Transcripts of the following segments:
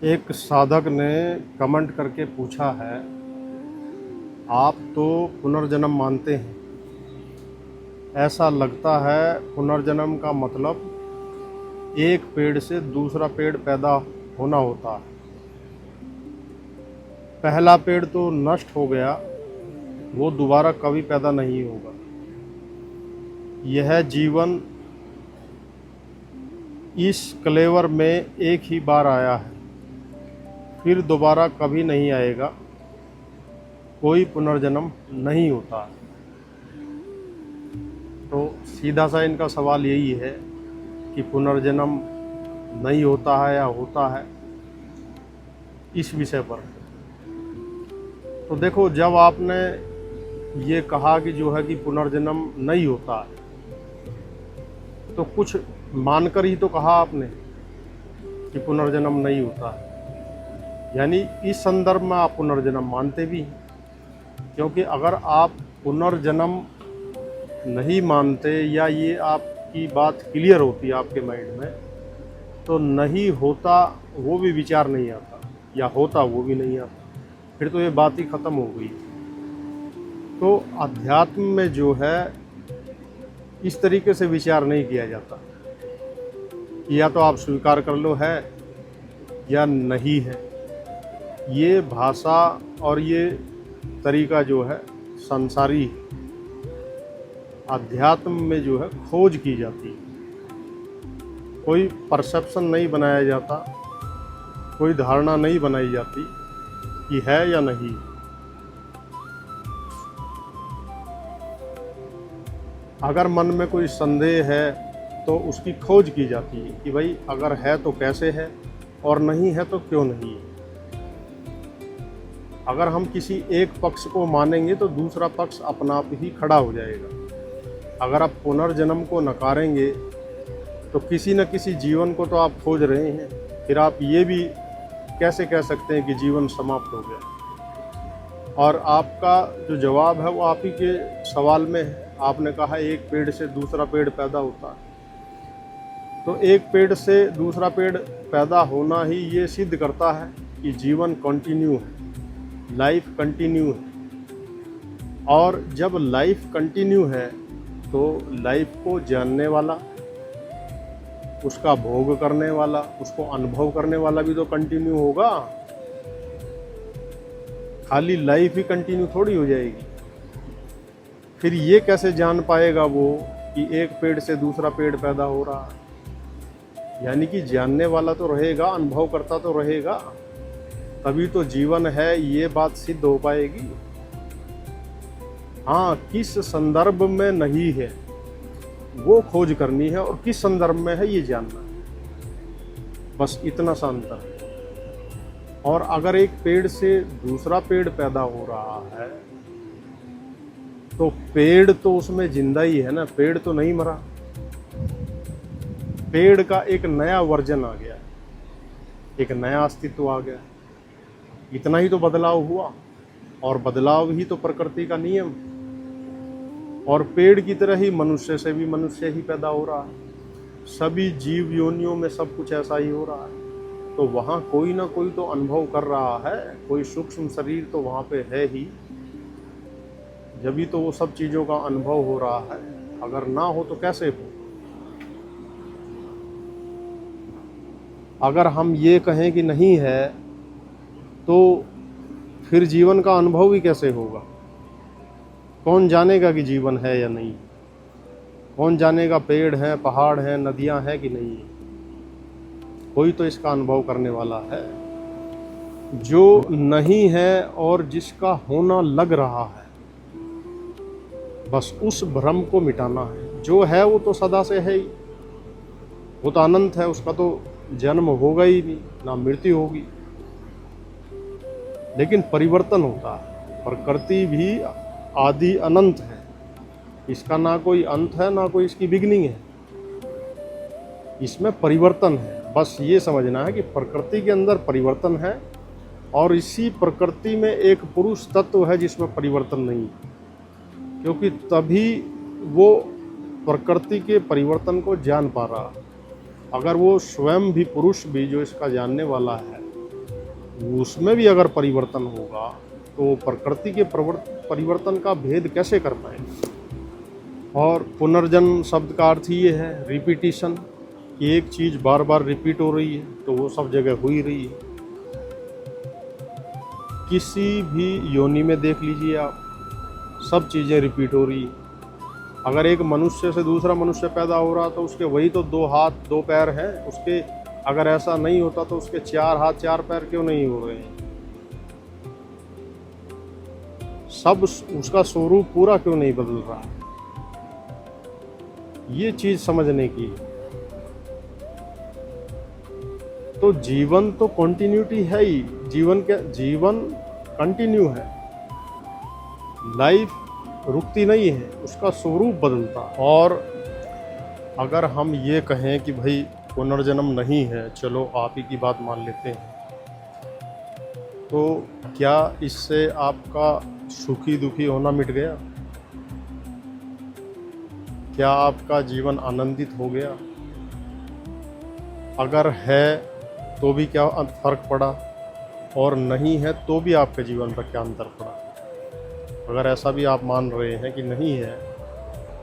एक साधक ने कमेंट करके पूछा है, आप तो पुनर्जन्म मानते हैं, ऐसा लगता है पुनर्जन्म का मतलब एक पेड़ से दूसरा पेड़ पैदा होना होता है। पहला पेड़ तो नष्ट हो गया, वो दोबारा कभी पैदा नहीं होगा। यह जीवन इस कलेवर में एक ही बार आया है, फिर दोबारा कभी नहीं आएगा। कोई पुनर्जन्म नहीं होता। तो सीधा सा इनका सवाल यही है कि पुनर्जन्म नहीं होता है या होता है, इस विषय पर। तो देखो, जब आपने ये कहा कि जो है कि पुनर्जन्म नहीं होता है, तो कुछ मानकर ही तो कहा आपने कि पुनर्जन्म नहीं होता है। यानी इस संदर्भ में आप पुनर्जन्म मानते भी हैं, क्योंकि अगर आप पुनर्जन्म नहीं मानते या ये आपकी बात क्लियर होती आपके माइंड में, तो नहीं होता वो भी विचार नहीं आता, या होता वो भी नहीं आता, फिर तो ये बात ही ख़त्म हो गई। तो अध्यात्म में जो है इस तरीके से विचार नहीं किया जाता, या तो आप स्वीकार कर लो है या नहीं है। ये भाषा और ये तरीका जो है संसारी है। अध्यात्म में जो है खोज की जाती है, कोई परसेप्शन नहीं बनाया जाता, कोई धारणा नहीं बनाई जाती कि है या नहीं। अगर मन में कोई संदेह है तो उसकी खोज की जाती है कि भाई अगर है तो कैसे है, और नहीं है तो क्यों नहीं है। अगर हम किसी एक पक्ष को मानेंगे तो दूसरा पक्ष अपना आप ही खड़ा हो जाएगा। अगर आप पुनर्जन्म को नकारेंगे तो किसी न किसी जीवन को तो आप खोज रहे हैं, फिर आप ये भी कैसे कह सकते हैं कि जीवन समाप्त हो गया। और आपका जो जवाब है वो आप ही के सवाल में है। आपने कहा एक पेड़ से दूसरा पेड़ पैदा होता है, तो एक पेड़ से दूसरा पेड़ पैदा होना ही ये सिद्ध करता है कि जीवन कंटिन्यू है, लाइफ कंटिन्यू है। और जब लाइफ कंटिन्यू है तो लाइफ को जानने वाला, उसका भोग करने वाला, उसको अनुभव करने वाला भी तो कंटिन्यू होगा। खाली लाइफ ही कंटिन्यू थोड़ी हो जाएगी। फिर ये कैसे जान पाएगा वो कि एक पेड़ से दूसरा पेड़ पैदा हो रहा है। यानी कि जानने वाला तो रहेगा, अनुभव करता तो रहेगा, तभी तो जीवन है, ये बात सिद्ध हो पाएगी। हाँ, किस संदर्भ में नहीं है वो खोज करनी है, और किस संदर्भ में है ये जानना है। बस इतना सा अंतर है। और अगर एक पेड़ से दूसरा पेड़ पैदा हो रहा है तो पेड़ तो उसमें जिंदा ही है ना, पेड़ तो नहीं मरा। पेड़ का एक नया वर्जन आ गया, एक नया अस्तित्व आ गया। इतना ही तो बदलाव हुआ, और बदलाव ही तो प्रकृति का नियम। और पेड़ की तरह ही मनुष्य से भी मनुष्य ही पैदा हो रहा है। सभी जीव योनियों में सब कुछ ऐसा ही हो रहा है। तो वहाँ कोई ना कोई तो अनुभव कर रहा है, कोई सूक्ष्म शरीर तो वहाँ पे है ही, जब भी तो वो सब चीज़ों का अनुभव हो रहा है। अगर ना हो तो कैसे हो। अगर हम ये कहें कि नहीं है तो फिर जीवन का अनुभव ही कैसे होगा। कौन जानेगा कि जीवन है या नहीं। कौन जानेगा पेड़ हैं, पहाड़ हैं, नदियां हैं कि नहीं है। कोई तो इसका अनुभव करने वाला है। जो नहीं है और जिसका होना लग रहा है, बस उस भ्रम को मिटाना है। जो है वो तो सदा से है ही, वो तो अनंत है, उसका तो जन्म होगा ही नहीं, ना मृत्यु होगी। लेकिन परिवर्तन होता है। प्रकृति भी आदि अनंत है, इसका ना कोई अंत है ना कोई इसकी बिगनिंग है। इसमें परिवर्तन है। बस ये समझना है कि प्रकृति के अंदर परिवर्तन है, और इसी प्रकृति में एक पुरुष तत्व है जिसमें परिवर्तन नहीं है। क्योंकि तभी वो प्रकृति के परिवर्तन को जान पा रहा। अगर वो स्वयं भी, पुरुष भी जो इसका जानने वाला है, उसमें भी अगर परिवर्तन होगा तो प्रकृति के परिवर्तन का भेद कैसे कर पाएंगे। और पुनर्जन्म शब्द का अर्थ ये है रिपीटिशन, कि एक चीज़ बार बार रिपीट हो रही है तो वो सब जगह हो ही रही है। किसी भी योनि में देख लीजिए आप, सब चीज़ें रिपीट हो रही है। अगर एक मनुष्य से दूसरा मनुष्य पैदा हो रहा तो उसके वही तो 2 हाथ 2 पैर हैं, उसके अगर ऐसा नहीं होता तो उसके 4 हाथ 4 पैर क्यों नहीं हो रहे हैं। सब उसका स्वरूप पूरा क्यों नहीं बदल रहा है। ये चीज समझने की। तो जीवन तो कंटिन्यूटी है ही, जीवन कंटिन्यू है, लाइफ रुकती नहीं है, उसका स्वरूप बदलता। और अगर हम ये कहें कि भाई पुनर्जन्म नहीं है, चलो आप ही की बात मान लेते हैं, तो क्या इससे आपका सुखी दुखी होना मिट गया? क्या आपका जीवन आनंदित हो गया? अगर है तो भी क्या फर्क पड़ा, और नहीं है तो भी आपके जीवन पर क्या अंतर पड़ा? अगर ऐसा भी आप मान रहे हैं कि नहीं है,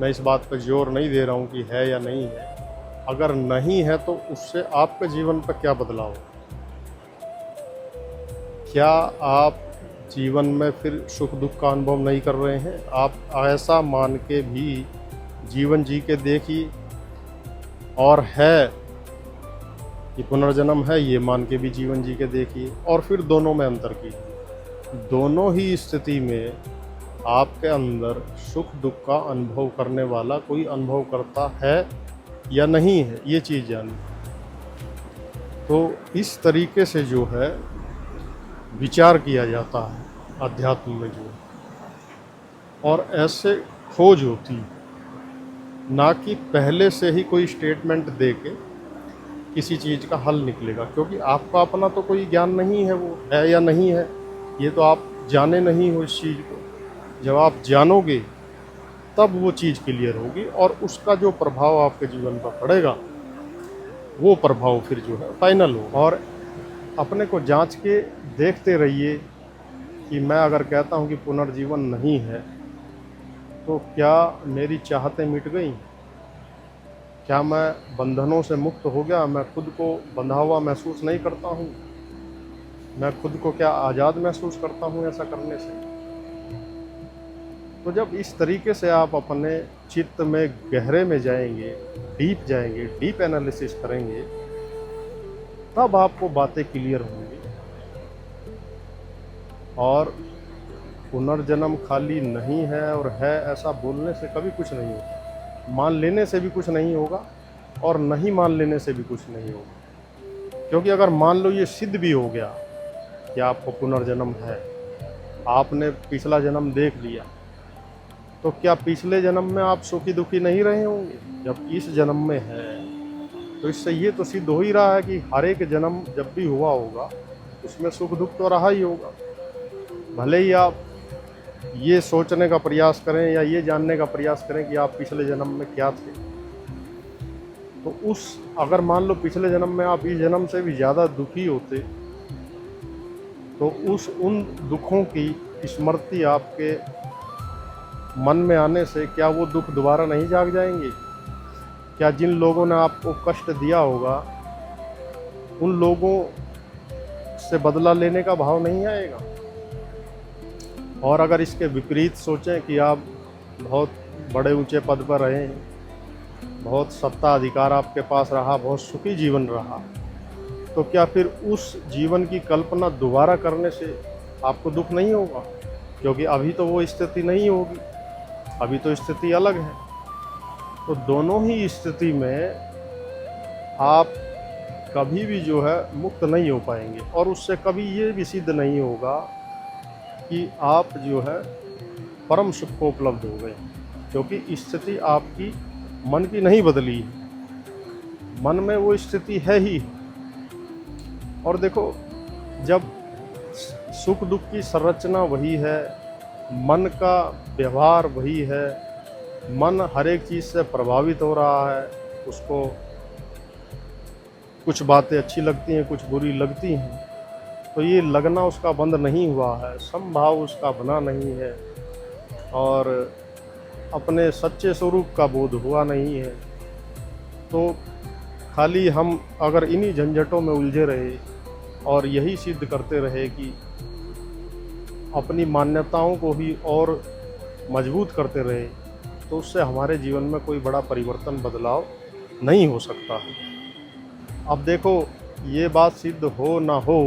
मैं इस बात पर जोर नहीं दे रहा हूँ कि है या नहीं है, अगर नहीं है तो उससे आपके जीवन पर क्या बदलाव? क्या आप जीवन में फिर सुख दुख का अनुभव नहीं कर रहे हैं? आप ऐसा मान के भी जीवन जी के देखिए, और है कि पुनर्जन्म है ये मान के भी जीवन जी के देखिए, और फिर दोनों में अंतर कीजिए। दोनों ही स्थिति में आपके अंदर सुख दुख का अनुभव करने वाला कोई अनुभव करता है या नहीं है, ये चीज़ जानिए। तो इस तरीके से जो है विचार किया जाता है अध्यात्म में जो, और ऐसे खोज होती है, ना कि पहले से ही कोई स्टेटमेंट दे के किसी चीज़ का हल निकलेगा। क्योंकि आपका अपना तो कोई ज्ञान नहीं है, वो है या नहीं है ये तो आप जाने नहीं हो इस चीज़ को। जब आप जानोगे तब वो चीज़ क्लियर होगी, और उसका जो प्रभाव आपके जीवन पर पड़ेगा वो प्रभाव फिर जो है फाइनल हो। और अपने को जांच के देखते रहिए कि मैं अगर कहता हूँ कि पुनर्जीवन नहीं है तो क्या मेरी चाहतें मिट गई? क्या मैं बंधनों से मुक्त हो गया? मैं खुद को बंधा हुआ महसूस नहीं करता हूँ? मैं खुद को क्या आज़ाद महसूस करता हूँ ऐसा करने से? तो जब इस तरीके से आप अपने चित्त में गहरे में जाएंगे, डीप जाएंगे, डीप एनालिसिस करेंगे, तब आपको बातें क्लियर होंगी। और पुनर्जन्म खाली नहीं है और है ऐसा बोलने से कभी कुछ नहीं होगा, मान लेने से भी कुछ नहीं होगा, और नहीं मान लेने से भी कुछ नहीं होगा। क्योंकि अगर मान लो ये सिद्ध भी हो गया कि आपको पुनर्जन्म है, आपने पिछला जन्म देख लिया, तो क्या पिछले जन्म में आप सुखी दुखी नहीं रहे होंगे? जब इस जन्म में है तो इससे ये तो सिद्ध हो ही रहा है कि हर एक जन्म जब भी हुआ होगा उसमें सुख दुख तो रहा ही होगा। भले ही आप ये सोचने का प्रयास करें या ये जानने का प्रयास करें कि आप पिछले जन्म में क्या थे, तो उस अगर मान लो पिछले जन्म में आप इस जन्म से भी ज़्यादा दुखी होते, तो उन दुखों की स्मृति आपके मन में आने से क्या वो दुख दोबारा नहीं जाग जाएंगे? क्या जिन लोगों ने आपको कष्ट दिया होगा उन लोगों से बदला लेने का भाव नहीं आएगा? और अगर इसके विपरीत सोचें कि आप बहुत बड़े ऊंचे पद पर रहे, बहुत सत्ता अधिकार आपके पास रहा, बहुत सुखी जीवन रहा, तो क्या फिर उस जीवन की कल्पना दोबारा करने से आपको दुख नहीं होगा? क्योंकि अभी तो वो स्थिति नहीं होगी, अभी तो स्थिति अलग है। तो दोनों ही स्थिति में आप कभी भी जो है मुक्त नहीं हो पाएंगे, और उससे कभी ये भी सिद्ध नहीं होगा कि आप जो है परम सुख को उपलब्ध हो गए, क्योंकि स्थिति आपकी मन की नहीं बदली है, मन में वो स्थिति है ही। और देखो, जब सुख दुख की संरचना वही है, मन का व्यवहार वही है, मन हर एक चीज़ से प्रभावित हो रहा है, उसको कुछ बातें अच्छी लगती हैं, कुछ बुरी लगती हैं, तो ये लगना उसका बंद नहीं हुआ है, समभाव उसका बना नहीं है और अपने सच्चे स्वरूप का बोध हुआ नहीं है। तो खाली हम अगर इन्हीं झंझटों में उलझे रहे और यही सिद्ध करते रहे कि अपनी मान्यताओं को ही और मजबूत करते रहे, तो उससे हमारे जीवन में कोई बड़ा परिवर्तन बदलाव नहीं हो सकता। अब देखो, ये बात सिद्ध हो ना हो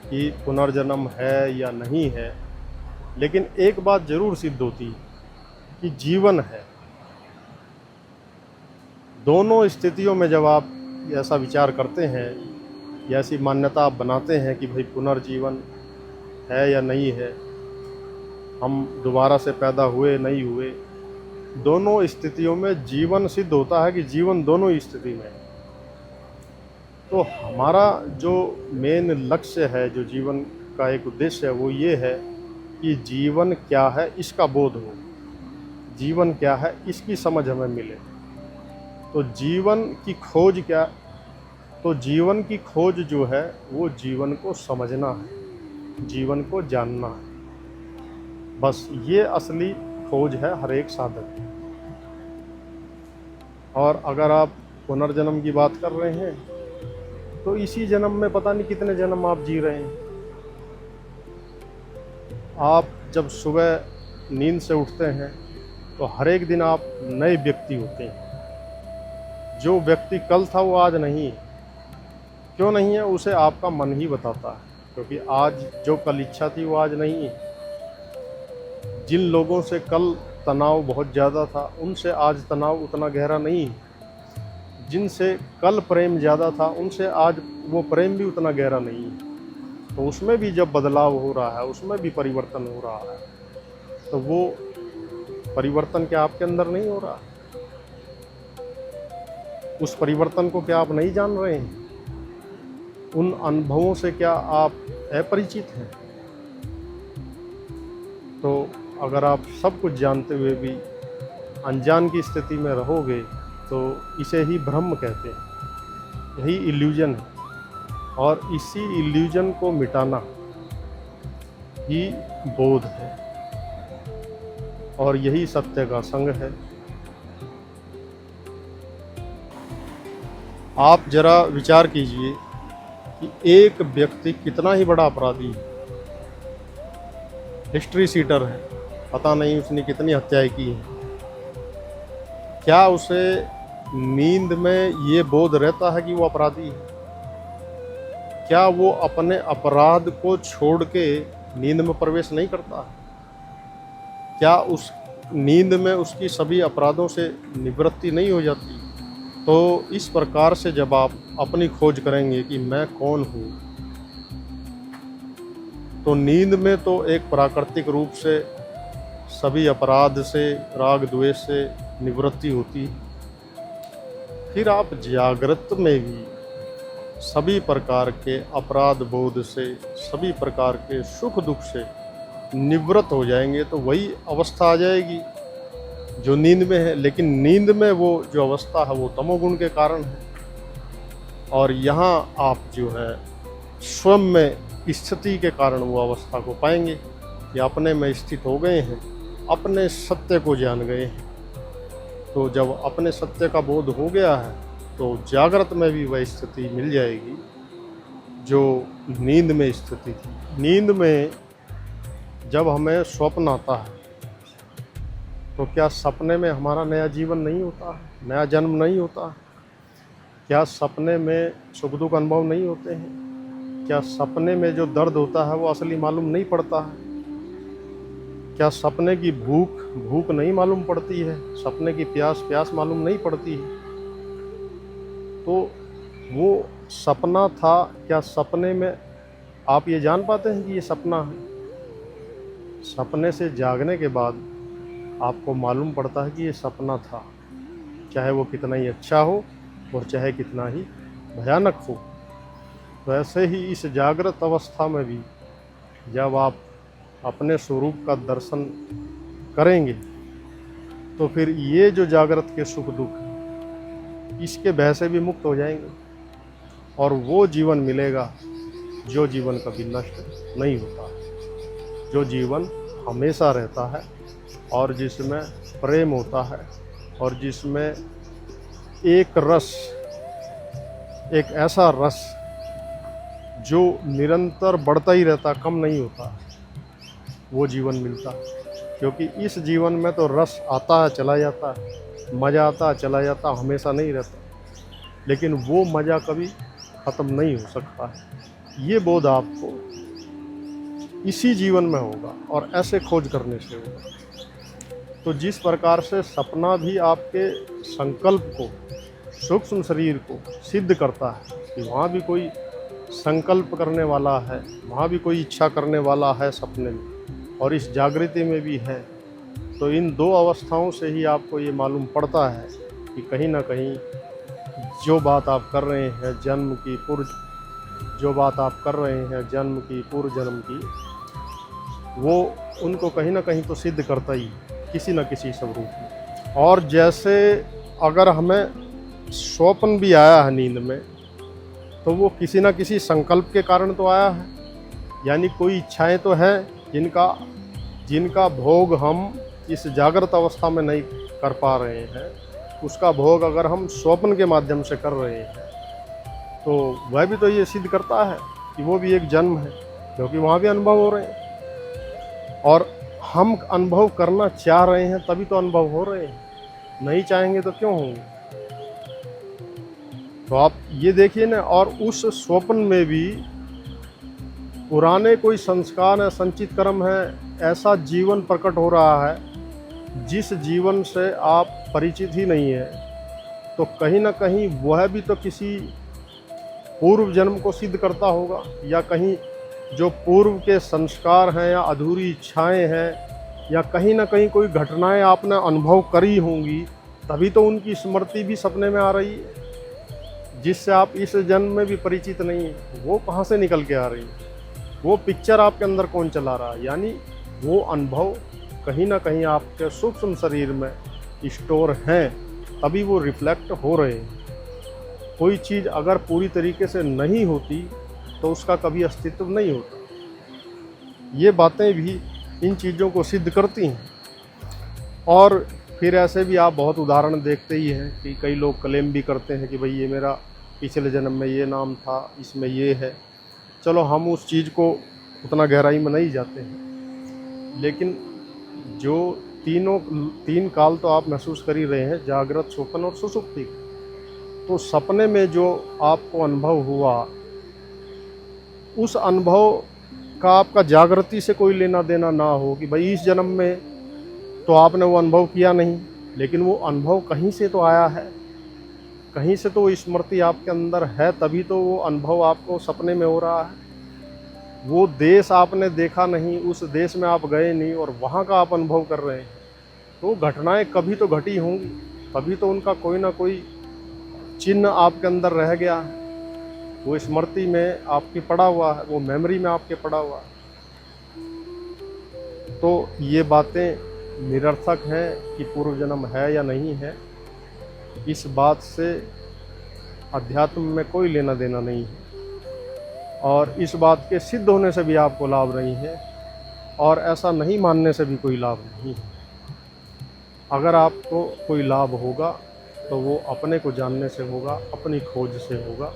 कि पुनर्जन्म है या नहीं है, लेकिन एक बात ज़रूर सिद्ध होती है कि जीवन है। दोनों स्थितियों में जब आप ऐसा विचार करते हैं या ऐसी मान्यता आप बनाते हैं कि भाई पुनर्जीवन है या नहीं है, हम दोबारा से पैदा हुए नहीं हुए, दोनों स्थितियों में जीवन सिद्ध होता है कि जीवन दोनों ही स्थिति में है। तो हमारा जो मेन लक्ष्य है, जो जीवन का एक उद्देश्य है, वो ये है कि जीवन क्या है इसका बोध हो, जीवन क्या है इसकी समझ हमें मिले। तो जीवन की खोज क्या, तो जीवन की खोज जो है वो जीवन को समझना है, जीवन को जानना है। बस ये असली खोज है हर एक साधक की। और अगर आप पुनर्जन्म की बात कर रहे हैं तो इसी जन्म में पता नहीं कितने जन्म आप जी रहे हैं। आप जब सुबह नींद से उठते हैं तो हर एक दिन आप नए व्यक्ति होते हैं। जो व्यक्ति कल था वो आज नहीं है। क्यों नहीं है, उसे आपका मन ही बताता है, क्योंकि आज जो कल इच्छा थी वो आज नहीं है। जिन लोगों से कल तनाव बहुत ज़्यादा था, उनसे आज तनाव उतना गहरा नहीं है। जिनसे कल प्रेम ज़्यादा था, उनसे आज वो प्रेम भी उतना गहरा नहीं है। तो उसमें भी जब बदलाव हो रहा है, उसमें भी परिवर्तन हो रहा है, तो वो परिवर्तन क्या आपके अंदर नहीं हो रहा? उस परिवर्तन को क्या आप नहीं जान रहे हैं? उन अनुभवों से क्या आप अपरिचित हैं? तो अगर आप सब कुछ जानते हुए भी अनजान की स्थिति में रहोगे तो इसे ही भ्रम कहते हैं, यही इल्यूजन है। और इसी इल्यूजन को मिटाना ही बोध है और यही सत्य का संग है। आप जरा विचार कीजिए कि एक व्यक्ति कितना ही बड़ा अपराधी है, हिस्ट्री सीटर है, पता नहीं उसने कितनी हत्याएं की हैं, क्या उसे नींद में ये बोध रहता है कि वो अपराधी है? क्या वो अपने अपराध को छोड़ के नींद में प्रवेश नहीं करता? क्या उस नींद में उसकी सभी अपराधों से निवृत्ति नहीं हो जाती? तो इस प्रकार से जब आप अपनी खोज करेंगे कि मैं कौन हूँ, तो नींद में तो एक प्राकृतिक रूप से सभी अपराध से, राग द्वेष से निवृत्ति होती है। फिर आप जागृत में भी सभी प्रकार के अपराध बोध से, सभी प्रकार के सुख दुख से निवृत्त हो जाएंगे। तो वही अवस्था आ जाएगी जो नींद में है। लेकिन नींद में वो जो अवस्था है वो तमोगुण के कारण है। और यहाँ आप जो है स्वयं में स्थिति के कारण वो अवस्था को पाएंगे कि अपने में स्थित हो गए हैं, अपने सत्य को जान गए हैं। तो जब अपने सत्य का बोध हो गया है तो जागृत में भी वह स्थिति मिल जाएगी जो नींद में स्थिति थी। नींद में जब हमें स्वप्न आता है तो क्या सपने में हमारा नया जीवन नहीं होता है, नया जन्म नहीं होता है? क्या सपने में सुख दुख अनुभव नहीं होते हैं? क्या सपने में जो दर्द होता है वो असली मालूम नहीं पड़ता है? क्या सपने की भूख नहीं मालूम पड़ती है? सपने की प्यास मालूम नहीं पड़ती है? तो वो सपना था, क्या सपने में आप ये जान पाते हैं कि ये सपना है? सपने से जागने के बाद आपको मालूम पड़ता है कि ये सपना था, चाहे वो कितना ही अच्छा हो और चाहे कितना ही भयानक हो। तो ऐसे ही इस जागृत अवस्था में भी जब आप अपने स्वरूप का दर्शन करेंगे तो फिर ये जो जागृत के सुख दुख है इसके भय से भी मुक्त हो जाएंगे और वो जीवन मिलेगा जो जीवन कभी नष्ट नहीं होता है, जो जीवन हमेशा रहता है और जिसमें प्रेम होता है और जिसमें एक रस, एक ऐसा रस जो निरंतर बढ़ता ही रहता, कम नहीं होता, वो जीवन मिलता है। क्योंकि इस जीवन में तो रस आता है चला जाता है, मज़ा आता है चला जाता, हमेशा नहीं रहता, लेकिन वो मज़ा कभी ख़त्म नहीं हो सकता है। ये बोध आपको इसी जीवन में होगा और ऐसे खोज करने से होगा। तो जिस प्रकार से सपना भी आपके संकल्प को, सूक्ष्म शरीर को सिद्ध करता है कि वहाँ भी कोई संकल्प करने वाला है, वहाँ भी कोई इच्छा करने वाला है सपने में, और इस जागृति में भी है, तो इन दो अवस्थाओं से ही आपको ये मालूम पड़ता है कि कहीं ना कहीं जो बात आप कर रहे हैं जन्म की पूर्व जन्म की, वो उनको कहीं ना कहीं तो सिद्ध करता ही किसी न किसी स्वरूप में। और जैसे अगर हमें स्वप्न भी आया है नींद में, तो वो किसी न किसी संकल्प के कारण तो आया है, यानी कोई इच्छाएं तो हैं जिनका भोग हम इस जागृत अवस्था में नहीं कर पा रहे हैं, उसका भोग अगर हम स्वप्न के माध्यम से कर रहे हैं, तो वह भी तो ये सिद्ध करता है कि वो भी एक जन्म है, क्योंकि वहाँ भी अनुभव हो रहे हैं और हम अनुभव करना चाह रहे हैं तभी तो अनुभव हो रहे हैं, नहीं चाहेंगे तो क्यों होंगे। तो आप ये देखिए ना, और उस स्वप्न में भी पुराने कोई संस्कार है, संचित कर्म है, ऐसा जीवन प्रकट हो रहा है जिस जीवन से आप परिचित ही नहीं है, तो कहीं ना कहीं वह भी तो किसी पूर्व जन्म को सिद्ध करता होगा, या कहीं जो पूर्व के संस्कार हैं या अधूरी इच्छाएं हैं, या कहीं ना कहीं कोई घटनाएं आपने अनुभव करी होंगी, तभी तो उनकी स्मृति भी सपने में आ रही है, जिससे आप इस जन्म में भी परिचित नहीं है। वो कहाँ से निकल के आ रही है, वो पिक्चर आपके अंदर कौन चला रहा है, यानी वो अनुभव कहीं ना कहीं आपके सूक्ष्म शरीर में स्टोर हैं, तभी वो रिफ्लेक्ट हो रहे हैं। कोई चीज़ अगर पूरी तरीके से नहीं होती तो उसका कभी अस्तित्व नहीं होता। ये बातें भी इन चीज़ों को सिद्ध करती हैं। और फिर ऐसे भी आप बहुत उदाहरण देखते ही हैं कि कई लोग क्लेम भी करते हैं कि भाई ये मेरा पिछले जन्म में ये नाम था, इसमें ये है। चलो हम उस चीज़ को उतना गहराई में नहीं जाते हैं, लेकिन जो तीन काल तो आप महसूस कर ही रहे हैं, जागृत, स्वप्न और सुषुप्ति। तो सपने में जो आपको अनुभव हुआ, उस अनुभव का आपका जागृति से कोई लेना देना ना हो कि भाई इस जन्म में तो आपने वो अनुभव किया नहीं, लेकिन वो अनुभव कहीं से तो आया है, कहीं से तो वो स्मृति आपके अंदर है, तभी तो वो अनुभव आपको सपने में हो रहा है। वो देश आपने देखा नहीं, उस देश में आप गए नहीं और वहाँ का आप अनुभव कर रहे हैं, तो घटनाएं कभी तो घटी होंगी, तभी तो उनका कोई ना कोई चिन्ह आपके अंदर रह गया है, वो स्मृति में आपकी पड़ा हुआ है, वो मेमोरी में आपके पड़ा हुआ है। तो ये बातें निरर्थक हैं कि पूर्व जन्म है या नहीं है, इस बात से अध्यात्म में कोई लेना देना नहीं है, और इस बात के सिद्ध होने से भी आपको लाभ नहीं है, और ऐसा नहीं मानने से भी कोई लाभ नहीं है। अगर आपको कोई लाभ होगा तो वो अपने को जानने से होगा, अपनी खोज से होगा,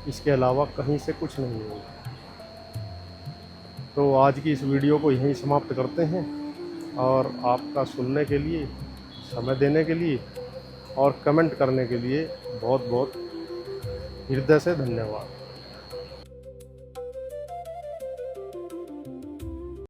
इसके अलावा कहीं से कुछ नहीं होगा। तो आज की इस वीडियो को यहीं समाप्त करते हैं, और आपका सुनने के लिए, समय देने के लिए और कमेंट करने के लिए बहुत बहुत हृदय से धन्यवाद।